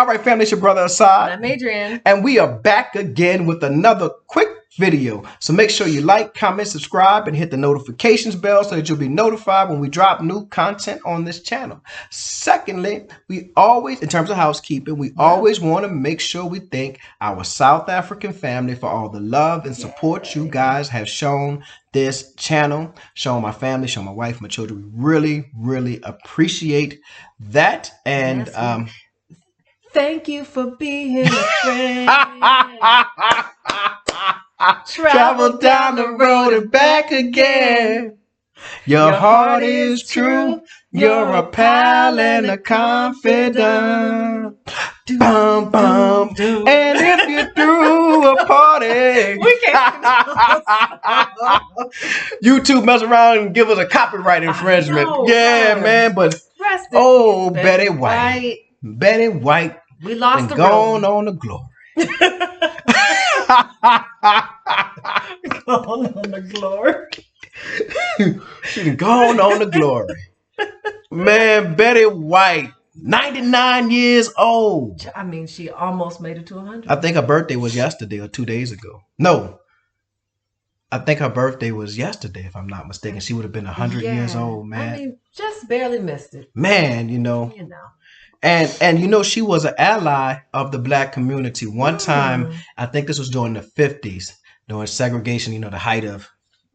All right, family, it's your brother Asad. I'm Adrian. And we are back again with another quick video. So make sure you like, comment, subscribe, and hit the notifications bell so that you'll be notified when we drop new content on this channel. Secondly, we always, in terms of housekeeping, we always want to make sure we thank our South African family for all the love and support you guys have shown this channel, shown my family, shown my wife, my children. We really, really appreciate that. And thank you for being a friend. Travel down the road and back again. Your heart is true. You're a pal and a confidant. Bum, bum. And if you threw a party, We can't. YouTube mess around and give us a copyright infringement. Man, but Betty White. Betty White. We lost and the gone room. on to glory. Gone on the glory. She done gone on to glory. Man, Betty White, 99 years old. I mean, she almost made it to 100. I think her birthday was yesterday or 2 days ago. No. I think her birthday was yesterday, if I'm not mistaken. She would have been 100 years old, man. I mean, just barely missed it. Man, And she was an ally of the black community. One time, I think this was during the 50s, during segregation, the height of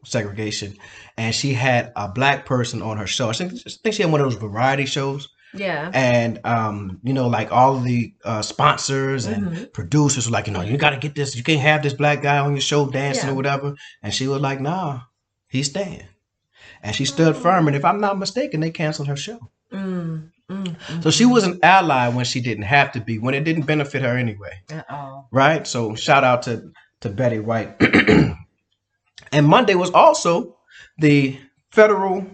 segregation. And she had a black person on her show. I think she had one of those variety shows. Yeah. And, like all of the sponsors and producers were like, you got to get this. You can't have this black guy on your show dancing or whatever. And she was like, nah, he's staying. And she stood firm. And if I'm not mistaken, they canceled her show. So she was an ally when she didn't have to be, when it didn't benefit her anyway. Right? So shout out to Betty White. And Monday was also the federally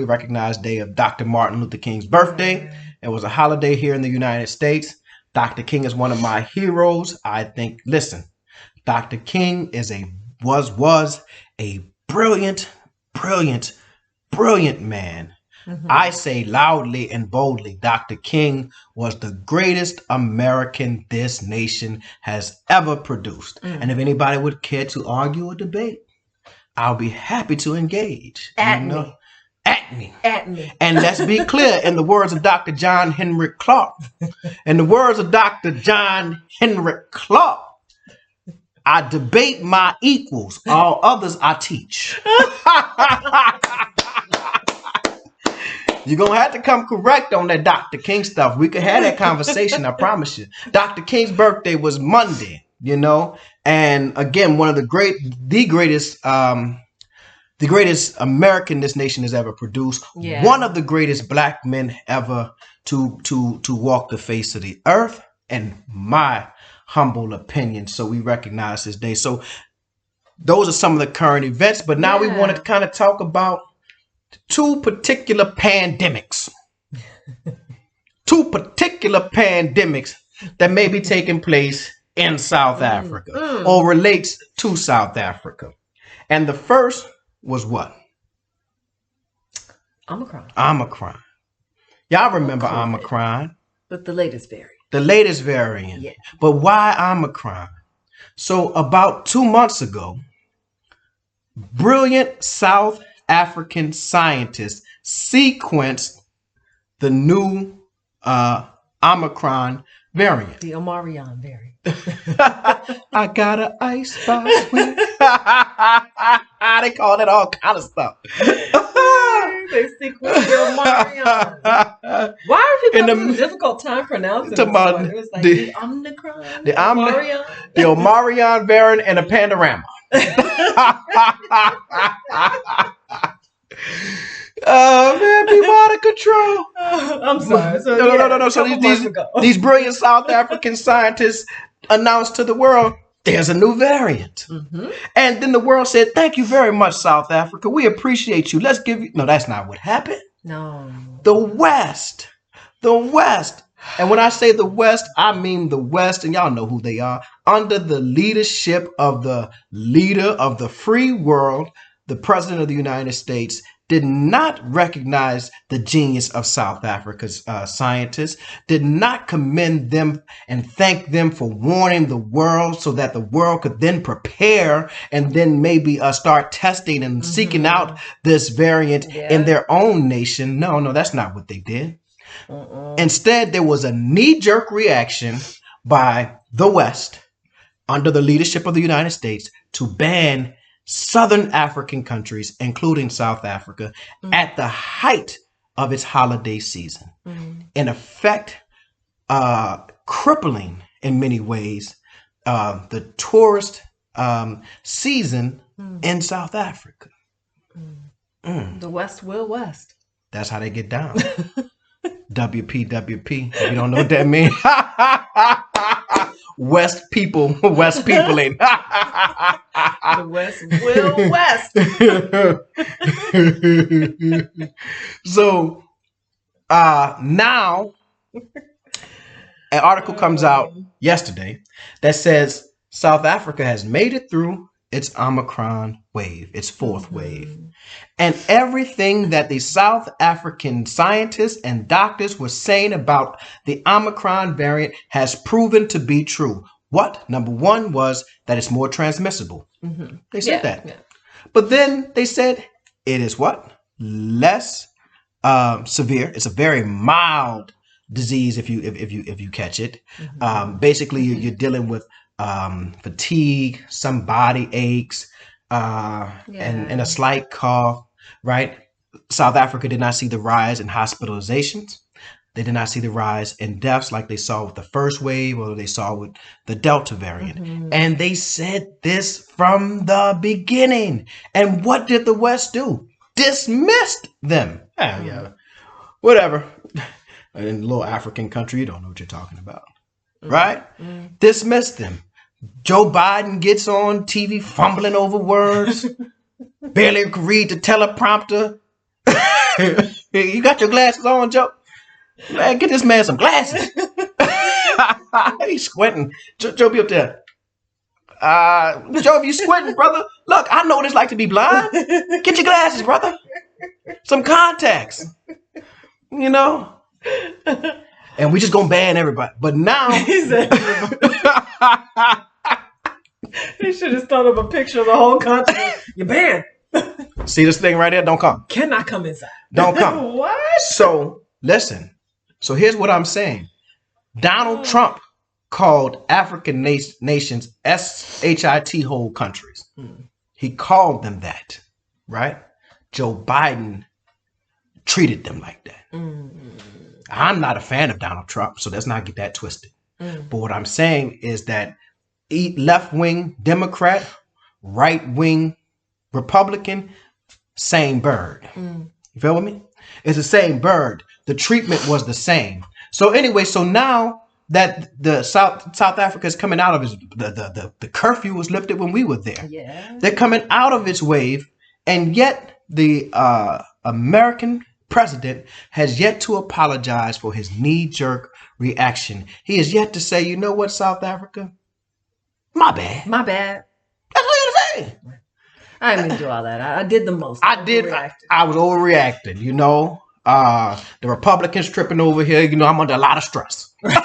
recognized day of Dr. Martin Luther King's birthday. It was a holiday here in the United States. Dr. King is one of my heroes. I think, listen, Dr. King was a brilliant man. I say loudly and boldly, Dr. King was the greatest American this nation has ever produced. And if anybody would care to argue or debate, I'll be happy to engage. At me. And let's be clear, in the words of Dr. John Henrik Clark, I debate my equals, all others I teach. You're going to have to come correct on that Dr. King stuff. We could have that conversation, I promise you. Dr. King's birthday was Monday, and again, one of the greatest American this nation has ever produced. Yeah. One of the greatest black men ever to walk the face of the earth, in my humble opinion. So we recognize this day. So those are some of the current events, but now we want to kind of talk about two particular pandemics that may be taking place in South Africa or relates to South Africa. And the first was what? Omicron. Y'all remember Omicron? But the latest variant. Yeah. But why Omicron? So about 2 months ago, brilliant South African scientists sequenced the new Omicron variant. The Omarion variant. I got an icebox. They call it all kind of stuff. They sequenced the Omarion. Why are people having a difficult time pronouncing it? It was like the Omicron, the Omarion. The Omarion variant and a Pandorama. Oh man, people out of control. I'm sorry. So, no. So these brilliant South African scientists announced to the world, there's a new variant. And then the world said, thank you very much, South Africa. We appreciate you. Let's give you. No, that's not what happened. No. The West. And when I say the West, I mean the West, and y'all know who they are, under the leadership of the leader of the free world, the President of the United States, did not recognize the genius of South Africa's scientists, did not commend them and thank them for warning the world so that the world could then prepare and then maybe start testing and seeking out this variant in their own nation. No, that's not what they did. Instead, there was a knee-jerk reaction by the West under the leadership of the United States to ban Southern African countries, including South Africa, at the height of its holiday season. In effect, crippling in many ways the tourist season in South Africa. The West will West. That's how they get down. WPWP. If you don't know what that means. West people ain't. The West will West. So now an article comes out yesterday that says South Africa has made it through its Omicron wave, its fourth wave. And everything that the South African scientists and doctors were saying about the Omicron variant has proven to be true. What? Number one was that it's more transmissible. They said that. Yeah. But then they said it is what? Less severe. It's a very mild disease if you catch it. Basically, you're dealing with fatigue, some body aches, and a slight cough, right? South Africa did not see the rise in hospitalizations. They did not see the rise in deaths like they saw with the first wave or they saw with the Delta variant. And they said this from the beginning. And what did the West do? Dismissed them. Yeah, whatever. In a little African country, you don't know what you're talking about. Right? Dismissed them. Joe Biden gets on TV fumbling over words. Barely could read the teleprompter. You got your glasses on, Joe? Man, get this man some glasses. He's squinting. Joe, be up there. Joe, if you squinting, brother, look, I know what it's like to be blind. Get your glasses, brother. Some contacts. You know? And we just gonna ban everybody. But now he should have thought of a picture of the whole country. You're banned. See this thing right there? Don't come. Cannot come inside. Don't come. What? So listen. So here's what I'm saying. Donald Trump called African nations shit hole countries. He called them that, right? Joe Biden treated them like that. I'm not a fan of Donald Trump, so let's not get that twisted. But what I'm saying is that left-wing Democrat, right-wing Republican, same bird. You feel with me? It's the same bird. The treatment was the same. So anyway, so now that the South Africa is coming out of its, the curfew was lifted when we were there. Yeah. They're coming out of its wave, and yet the American president has yet to apologize for his knee-jerk reaction. He has yet to say, you know what, South Africa? My bad. My bad. That's what you say. I didn't mean to do all that. I did the most. I was overreacting, you know. The Republicans tripping over here, you know, I'm under a lot of stress. Y'all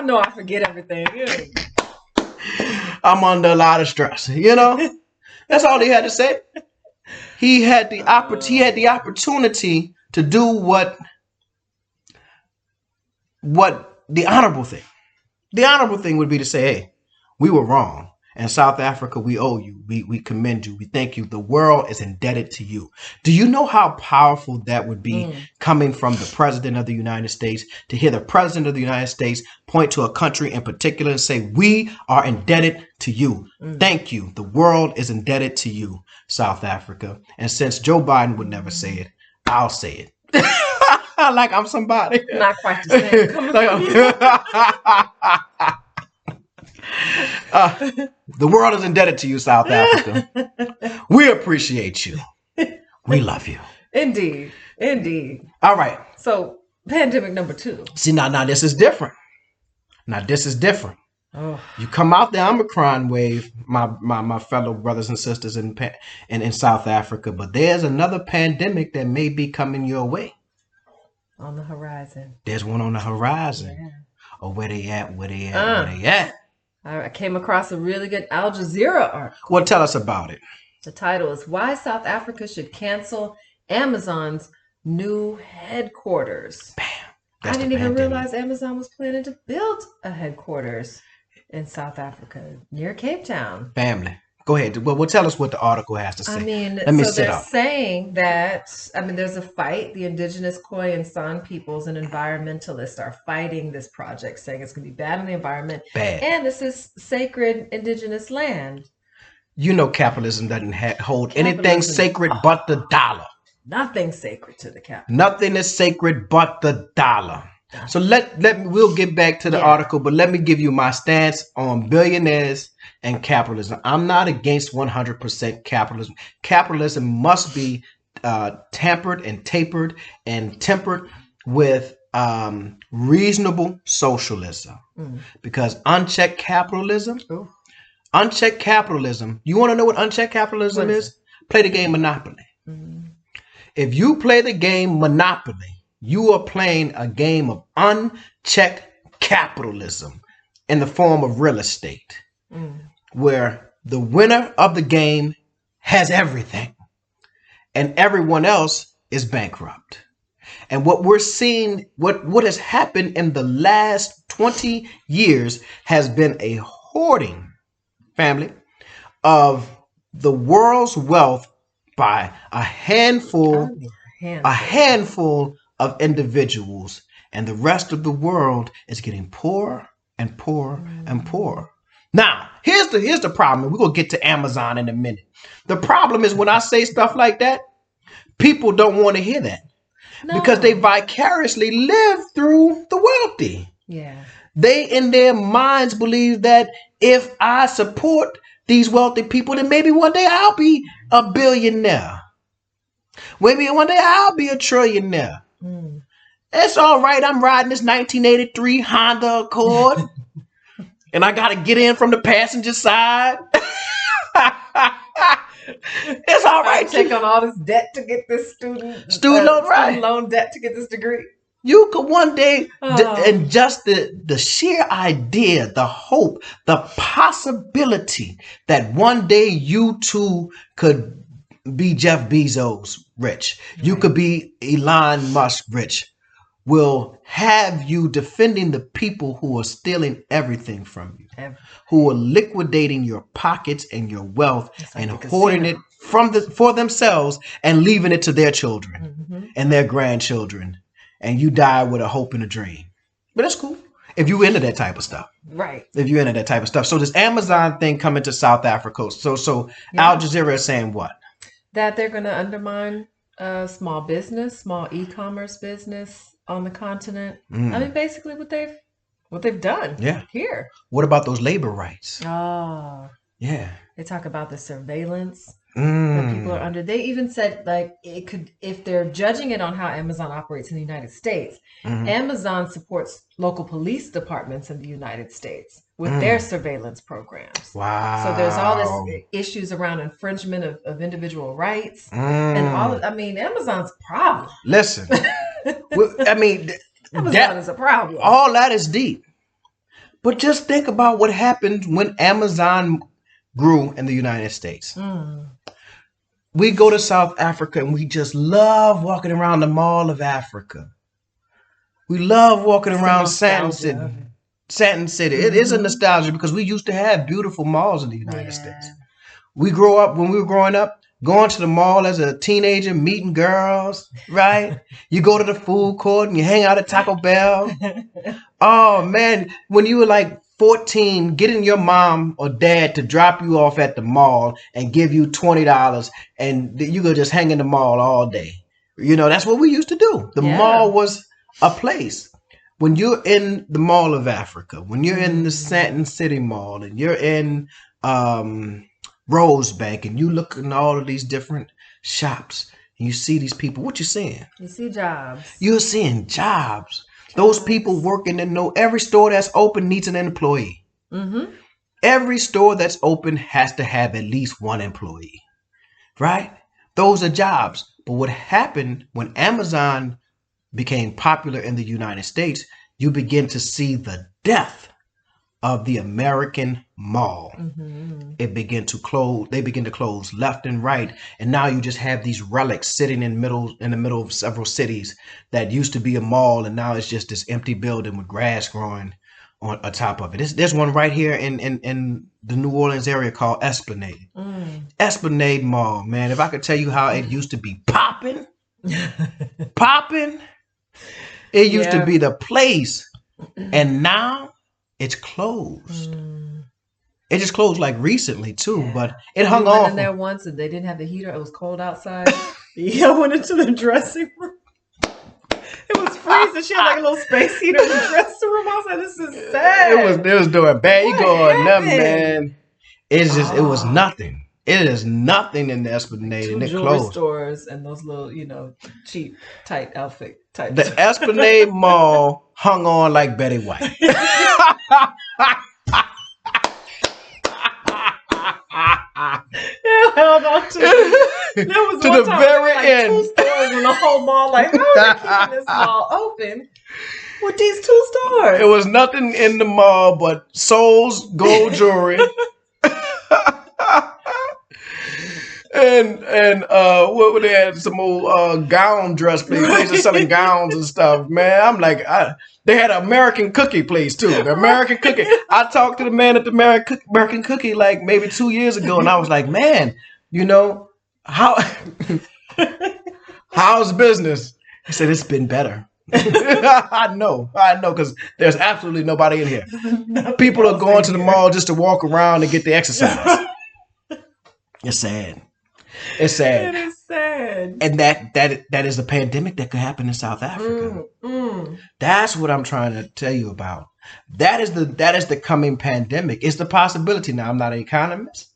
know I forget everything. Yeah. I'm under a lot of stress, you know. That's all he had to say. He had the opportunity to do what the honorable thing. The honorable thing would be to say, hey, we were wrong. And South Africa, we owe you. We commend you. We thank you. The world is indebted to you. Do you know how powerful that would be coming from the president of the United States, to hear the president of the United States point to a country in particular and say, we are indebted to you. Thank you. The world is indebted to you, South Africa. And since Joe Biden would never say it, I'll say it. Like I'm somebody. Not quite the same. The world is indebted to you, South Africa. We appreciate you. We love you. Indeed. Indeed. All right. So, pandemic number 2. See, now this is different. Now, this is different. Oh. You come out the Omicron wave, my fellow brothers and sisters in South Africa, but there's another pandemic that may be coming your way. On the horizon. There's one on the horizon. Yeah. Oh, where they at? Where they at? Where they at? I came across a really good Al Jazeera article. Well, tell us about it. The title is Why South Africa Should Cancel Amazon's New Headquarters. Bam. I didn't even realize Amazon was planning to build a headquarters in South Africa near Cape Town. Family. Go ahead. Well, tell us what the article has to say. I mean, so they're saying that, there's a fight. The indigenous Khoi and San peoples and environmentalists are fighting this project, saying it's going to be bad on the environment. Bad. And this is sacred indigenous land. You know capitalism doesn't hold anything sacred but the dollar. Nothing sacred to the capital. Nothing is sacred but the dollar. So we'll get back to the article, but let me give you my stance on billionaires and capitalism. I'm not against 100% capitalism. Capitalism must be tampered and tapered and tempered with reasonable socialism, because unchecked capitalism. You want to know what unchecked capitalism is? Play the game Monopoly. If you play the game Monopoly, you are playing a game of unchecked capitalism in the form of real estate, where the winner of the game has everything and everyone else is bankrupt. And what we're seeing, what has happened in the last 20 years has been a hoarding, family, of the world's wealth by a handful of individuals, and the rest of the world is getting poorer and poorer and poorer. Now, here's the problem. We're going to get to Amazon in a minute. The problem is when I say stuff like that, people don't want to hear that because they vicariously live through the wealthy. Yeah. They in their minds believe that if I support these wealthy people, then maybe one day I'll be a billionaire. Maybe one day I'll be a trillionaire. It's all right. I'm riding this 1983 Honda Accord and I got to get in from the passenger side. It's all right. Take on all this debt to get this student loan debt to get this degree. You could one day, and just the sheer idea, the hope, the possibility that one day you too could be Jeff Bezos rich. Right. You could be Elon Musk rich. Will have you defending the people who are stealing everything from you, who are liquidating your pockets and your wealth and hoarding it for themselves and leaving it to their children and their grandchildren. And you die with a hope and a dream. But that's cool if you into that type of stuff. Right. If you're into that type of stuff. So this Amazon thing coming to South Africa. So Al Jazeera is saying what? That they're going to undermine small business, small e-commerce business on the continent. I mean, basically what they've done here. What about those labor rights? Oh. Yeah. They talk about the surveillance that people are under. They even said, like, it could, if they're judging it on how Amazon operates in the United States, Amazon supports local police departments in the United States with their surveillance programs. Wow. So there's all this issues around infringement of individual rights and all of, Amazon's a problem. Listen, Amazon is a problem. All that is deep. But just think about what happened when Amazon grew in the United States. We go to South Africa and we just love walking around the Mall of Africa. We love walking around Sandton City. It is a nostalgia because we used to have beautiful malls in the United States. When we were growing up, going to the mall as a teenager, meeting girls, right? You go to the food court and you hang out at Taco Bell. Oh man, when you were like 14, getting your mom or dad to drop you off at the mall and give you $20 and you could just hang in the mall all day. You know, that's what we used to do. The mall was a place. When you're in the Mall of Africa, when you're in the Sandton City Mall and you're in Rosebank and you look in all of these different shops and you see these people, what you seeing? You see jobs. You're seeing jobs. Those people working in every store that's open needs an employee. Mm-hmm. Every store that's open has to have at least one employee, right? Those are jobs. But what happened when Amazon became popular in the United States, you begin to see the death of the American mall. Mm-hmm. It began to close. They begin to close left and right, and now you just have these relics sitting in the middle of several cities that used to be a mall, and now it's just this empty building with grass growing on top of it. There's one right here in the New Orleans area called Esplanade. Esplanade Mall, man. If I could tell you how it used to be popping, popping, it used to be the place, and now it's closed. It just closed like recently too, but it hung on. We went in there once and they didn't have the heater. It was cold outside. I went into the dressing room. It was freezing. She had like a little space heater in the dressing room. I was like, "This is sad." It was doing bad. You going nothing, man. It's just it was nothing. It is nothing in the Esplanade, and it jewelry closed. Stores and those little, cheap, tight outfit type. The Esplanade Mall hung on like Betty White. It held on to there was to one the time very like end. 2 stores in the whole mall. Like, how are they keeping this mall open with these 2 stores? It was nothing in the mall but Soul's gold jewelry. And what they had some old gown dress places selling gowns and stuff. Man, I'm like, they had an American cookie place too. The American cookie. I talked to the man at the American cookie like maybe 2 years ago, and I was like, man, how how's business? He said it's been better. I know, because there's absolutely nobody in here. People are going to the mall just to walk around and get the exercise. It's sad. It's sad. It is sad. And that is a pandemic that could happen in South Africa. That's what I'm trying to tell you about. That is the coming pandemic. It's the possibility. Now, I'm not an economist,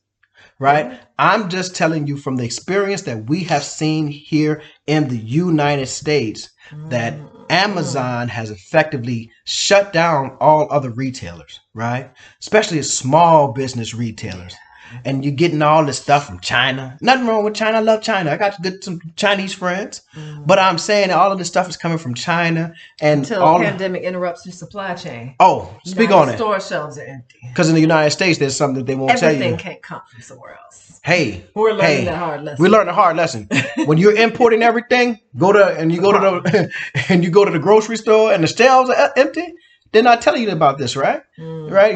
right? I'm just telling you from the experience that we have seen here in the United States that Amazon has effectively shut down all other retailers, right? Especially small business retailers. And you're getting all this stuff from China. Nothing wrong with China. I love China. I got some Chinese friends. But I'm saying all of this stuff is coming from China. And until the pandemic interrupts your supply chain. Oh, speak on it. Store shelves are empty. Because in the United States, there's something that they won't tell you. Everything can't come from somewhere else. Hey, we're learning that hard lesson. We learned a hard lesson. When you're importing everything, you go to the grocery store and the shelves are empty. They're not telling you about this, right? Right?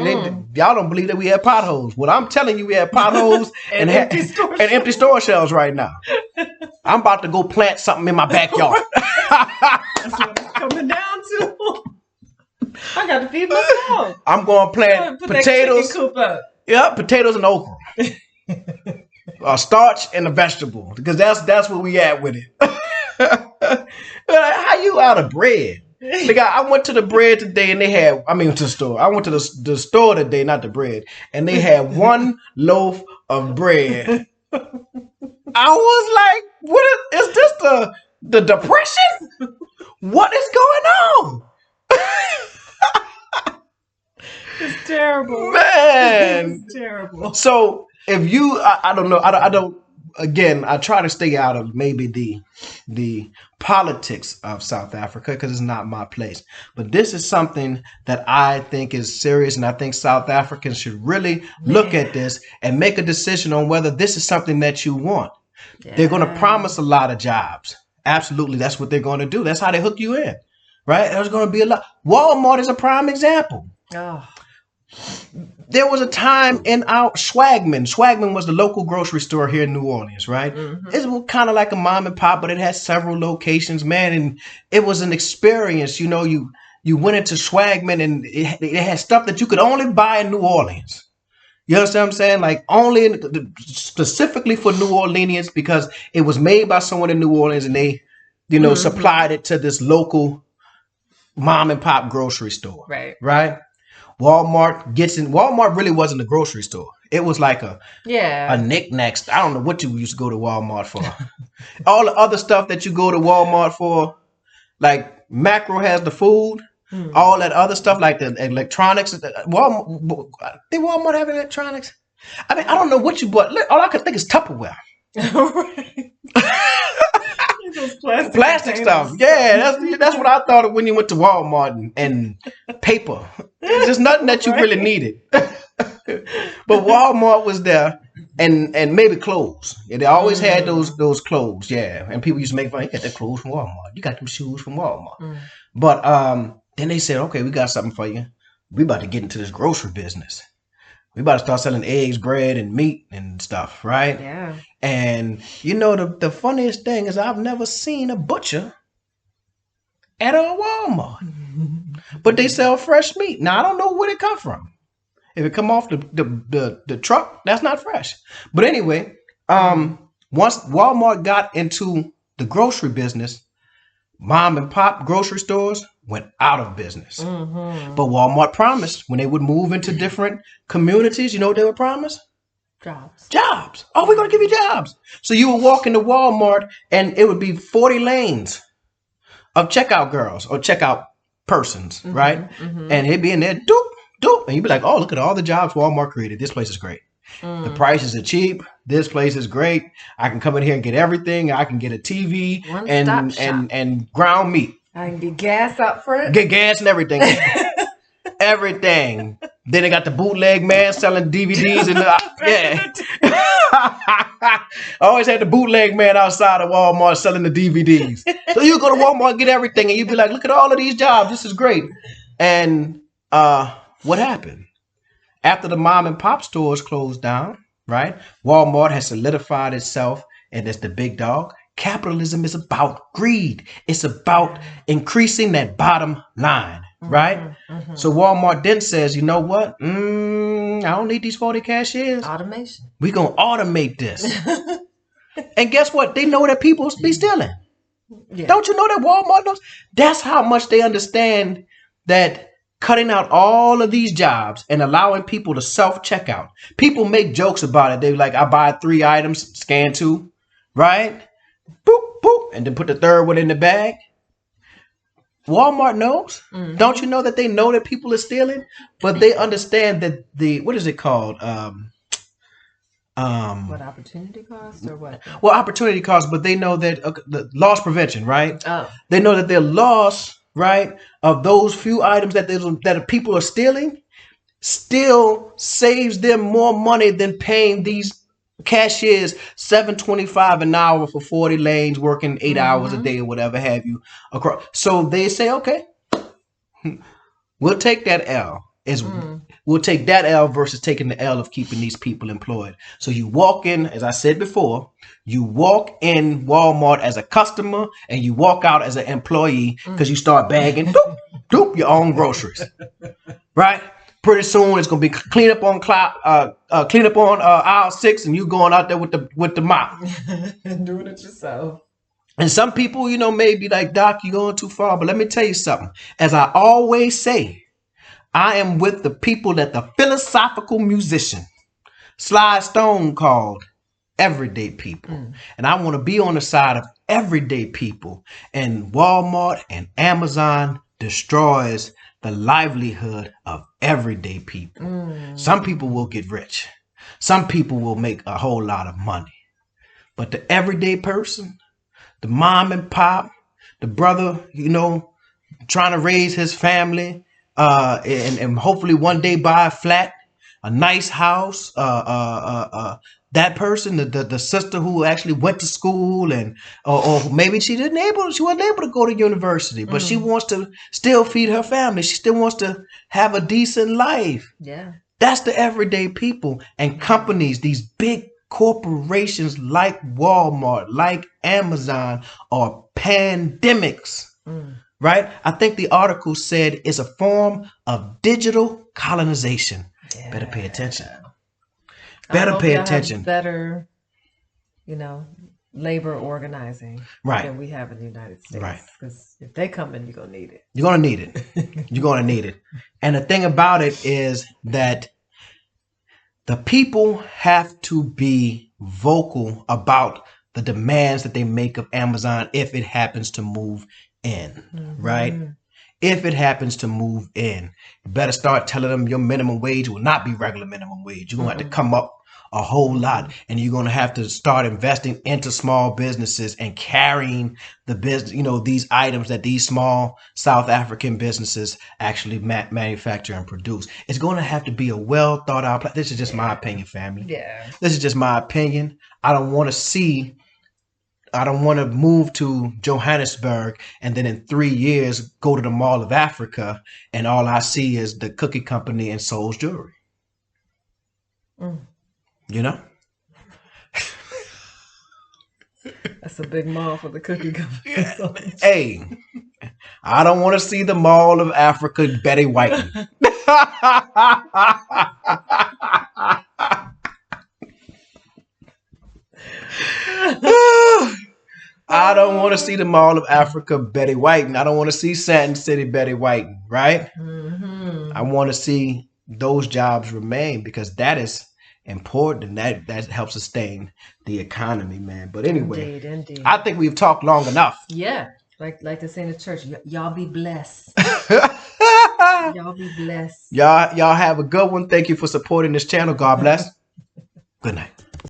Y'all don't believe that we have potholes. Well, I'm telling you, we have potholes and empty store shelves right now. I'm about to go plant something in my backyard. That's what it's coming down to. I got to feed myself. I'm going to plant potatoes. Yeah, potatoes and okra. A starch and a vegetable, because that's where we at with it. How you out of bread? Like I went to the bread today and they had, to the store. I went to the store today, not the bread, and they had one loaf of bread. I was like, what is this the depression? What is going on? It's terrible. Man. It's terrible. So if you, I don't know, I don't, again, I try to stay out of maybe the politics of South Africa because it's not my place. But this is something that I think is serious, and I think South Africans should really look at this and make a decision on whether this is something that you want. Yeah. They're going to promise a lot of jobs. Absolutely. That's what they're going to do. That's how they hook you in, right? There's going to be a lot. Walmart is a prime example. Oh. There was a time in our Swagman. Swagman was the local grocery store here in New Orleans, right? It was kind of like a mom and pop, but it had several locations, man. And it was an experience. You went into Swagman and it had stuff that you could only buy in New Orleans. You understand what I'm saying? Like only specifically for New Orleanians, because it was made by someone in New Orleans and they, supplied it to this local mom and pop grocery store. Right. Walmart really wasn't a grocery store. It was like a knickknacks. I don't know what you used to go to Walmart for. All the other stuff that you go to Walmart for, like Macro has the food. All that other stuff like the electronics. Walmart, did Walmart have electronics? I mean, I don't know what you bought. All I could think is Tupperware. Right. Those plastic stuff. Yeah, that's what I thought of when you went to Walmart and paper. It's just nothing that you really needed. But Walmart was there, and maybe clothes. Yeah, they always had those clothes. Yeah, and people used to make fun. You got the clothes from Walmart. You got them shoes from Walmart. But then they said, okay, we got something for you. We about to get into this grocery business. We about to start selling eggs, bread, and meat and stuff, right? Yeah. And you know the funniest thing is I've never seen a butcher at a Walmart, but they sell fresh meat. Now I don't know where it come from. If it come off the truck, that's not fresh. But anyway, once Walmart got into the grocery business, mom and pop grocery stores went out of business. But Walmart promised when they would move into different communities, you know what they would promise? Jobs. Oh, we're going to give you jobs. So you would walk into Walmart and it would be 40 lanes of checkout girls or checkout persons, right? And he'd be in there, doop, doop. And you'd be like, oh, look at all the jobs Walmart created. This place is great. The prices are cheap. This place is great. I can come in here and get everything. I can get a TV and ground meat. I can get gas up front. Get gas and everything. Everything. Then they got the bootleg man selling DVDs and yeah. I always had the bootleg man outside of Walmart selling the DVDs. So you go to Walmart and get everything and you'd be like, look at all of these jobs. This is great. And what happened? After the mom and pop stores closed down, right? Walmart has solidified itself and as the big dog. Capitalism is about greed. It's about increasing that bottom line, right? So Walmart then says, you know what? I don't need these 40 cashiers. Automation. We're going to automate this. And guess what? They know that people be stealing. Yeah. Don't you know that Walmart knows? That's how much they understand that cutting out all of these jobs and allowing people to self-checkout. People make jokes about it. They're like, I buy 3 items, scan 2, right? Boop, boop, and then put the third one in the bag. Walmart knows. Don't you know that they know that people are stealing? But they understand that what is it called? What, opportunity cost or what? Well, opportunity cost, but they know that the loss prevention, right? Oh. They know that their loss, right, of those few items that people are stealing still saves them more money than paying these cashiers $7.25 an hour for 40 lanes working 8 hours a day or whatever have you across. So they say, okay, we'll take that L. We'll take that L versus taking the L of keeping these people employed. So you walk in, as I said before, you walk in Walmart as a customer and you walk out as an employee because you start bagging doop, doop, your own groceries, right? Pretty soon it's gonna be clean up on aisle 6, and you going out there with the mop and doing it yourself. And some people, you know, may be like, Doc, you're going too far. But let me tell you something. As I always say, I am with the people that the philosophical musician Sly Stone called everyday people, and I want to be on the side of everyday people. And Walmart and Amazon destroys the livelihood of everyday people. Some people will get rich. Some people will make a whole lot of money. But the everyday person, the mom and pop, the brother, you know, trying to raise his family and hopefully one day buy a flat, a nice house, that person, the sister who actually went to school and or maybe she wasn't able to go to university, but she wants to still feed her family. She still wants to have a decent life. Yeah. That's the everyday people. And companies, these big corporations like Walmart, like Amazon, are pandemics. Right? I think the article said it's a form of digital colonization. Yeah. Better pay attention. Better pay attention. Better, you know, labor organizing than we have in the United States. Right. Because if they come in, you're going to need it. You're going to need it. You're going to need it. And the thing about it is that the people have to be vocal about the demands that they make of Amazon if it happens to move in, right? if it happens to move in. You better start telling them your minimum wage will not be regular minimum wage. You're going to have to come up a whole lot, and you're going to have to start investing into small businesses and carrying the business, these items that these small South African businesses actually manufacture and produce. It's going to have to be a well thought out plan. This is just my opinion, family. Yeah. This is just my opinion. I don't want to move to Johannesburg and then in 3 years go to the Mall of Africa and all I see is the cookie company and Soul's jewelry. You know? That's a big mall for the cookie company. Hey, I don't want to see the Mall of Africa Betty Whiting. I don't want to see the Mall of Africa Betty Whiting. I don't want to see Satin City Betty Whiting, right? I want to see those jobs remain because that is important and that helps sustain the economy, man. But anyway, Indeed. I think we've talked long enough. Yeah, like they say in the church, y'all be blessed. Y'all be blessed. Y'all have a good one. Thank you for supporting this channel. God bless. Good night.